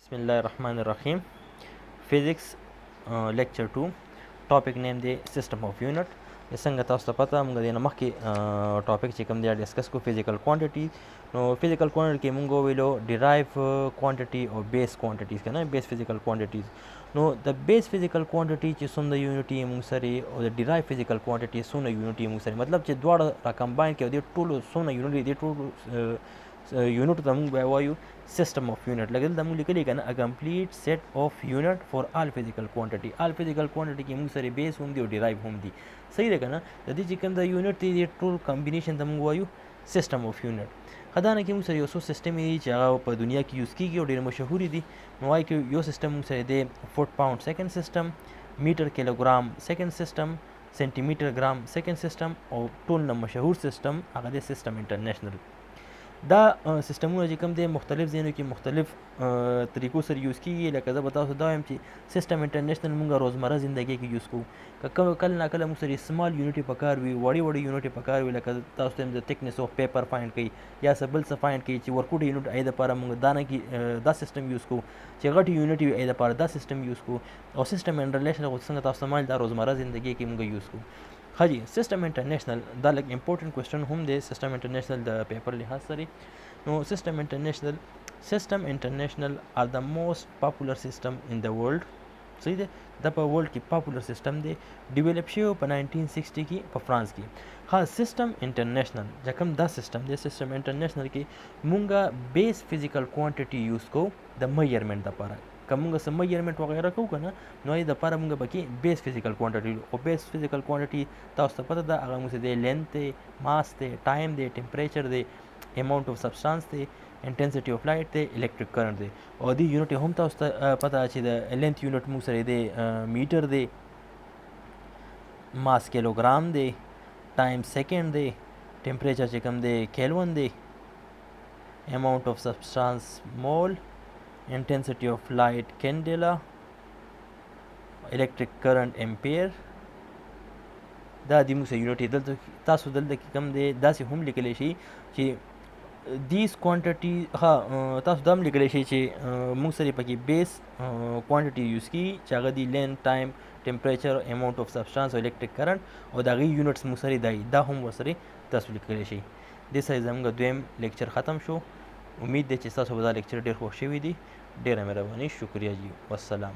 Bismillahirrahmanirrahim. Physics lecture 2 topic name the system of unit. څنګه تاسو ته پته موږ د مخکې ټاپک چې کوم دی ډسکس کو فزیکل کوانټیټي. نو فزیکل کوانټیټي کې موږ ویلو ډیرایو کوانټیټي او بیس کوانټیټیز کنه بیس فزیکل کوانټیټیز. نو د بیس فزیکل کوانټیټي چې څومره یونټي موږ سره او د ډیرایو فزیکل کوانټیټي څومره یونټي موږ سره مطلب چې دواړه را کمباین کې د ټولو څومره یونټي د ټولو یونټ ته موږ وایو system of unit. لکه دلته موږ لیکلی کنه a complete set of unit for all physical quantity. all physical quantity کې موږ سره بیس هم دی او ډیرایو هم دی. صحیح ده کنه. د دې چې کوم د یونټ دی د ټول کمبینیشن ته موږ وایو system of unit. خدانه کې موږ سره یو څو سیستم دي چې هغه په دنیا کې یوز کیږي او ډیر مشهور دي. نو وايي کې یو سیستم موږ سره دی فوټ پاوند سیکنډ سیستم، میټر کیلوګرام سیکنډ سیستم، سنټیمیټر ګرام سیکنډ سیستم او ټول نه مشهور سیستم هغه دی سیستم انټرنیشنل. دا سیستمونه چې کوم دی مختلف ځایونو کې مختلف طریقو سره یوز کیږي. لکه زه به تاسو دا وایم چې سیستم انټرنیشنل موږ روزمره زندګۍ کې یوز کوو. کله نه کله موږ سره سمال یونټي پکار وي، وړې وړې یونټي پکار وي. لکه تاسو ته د تھکنس اف پیپر فایند کوي یا څه بل څه فایند کوي چې ورکوټ یونټ ای دپاره موږ دانه کې دا سیستم یوز کوو، چې غټ یونټ وي ای دپاره دا سیستم یوز کوو. او سیستم انټرنیشنل څنګه تاسو ته دا روزمره زندګۍ کې موږ یوز کوو. हाँ जी system international دا لږ امپورټنट کوېسچن هم دی سیستم انټرنیشنل د پیپر لحاظ سره. نو سیستم انټرنیشنل آر د موست پاپولر سیستم ان د ورلد. صحیح دی دا په ورلد کې پاپولر سیستم دی. ډیولپ شوی په 1960 کې په فرانس کې. ها سیستم انټرنیشنل چې کوم دا سیستم دی سیستم انټرنیشنل کې مونږه بیس فزیکل کوانټیټي یوز کوو د میجرمنټ لپاره. که مونږ سم میجرمنټ وغیرہ کوو کنه نو یې د لپاره مونږ پکې بیس فزیکل کوانټیټي او بیس فزیکل کوانټیټي تاسو ته پته ده هغه مونږ دی لینث دی، ماس دی، ټایم دی، ټمپریچر دی، اماونټ اف سبسټانس دی، انټنسټي اف لایټ دی، الیکټریک کرنٹ دی. او دی یونټ هم تاسو ته پته چې د لینث یونټ مونږ سره دی میټر دی، ماس کیلوګرام دی، ټایم سیکنډ دی، ټمپریچر چې کوم دی کیلون دی، اماونټ اف سبسټانس مول، intensity of light candela, electric current ampere. دا د موږ یونټ دلته تاسو دلته کې کم دی داسې هم لیکلی شي چې دیس کوانټیټي تاسو دا هم لیکلی شي چې موږ سره پکې بیس کوانټیټي یوز کیږي چې هغه دی لینث، ټایم، ټمپریچر، اماونټ اف سبسټانس او الیکټریک کرنٹ او د هغې یونټس موږ سره دی دا هم ورسره تاسو لیکلی شي. دې سره زموږ دویم لیکچر ختم شو. امید دی چې تاسو به دا لیکچر ډېر خوښ شوي دي. ډېره مهرباني، شکریه جی، والسلام.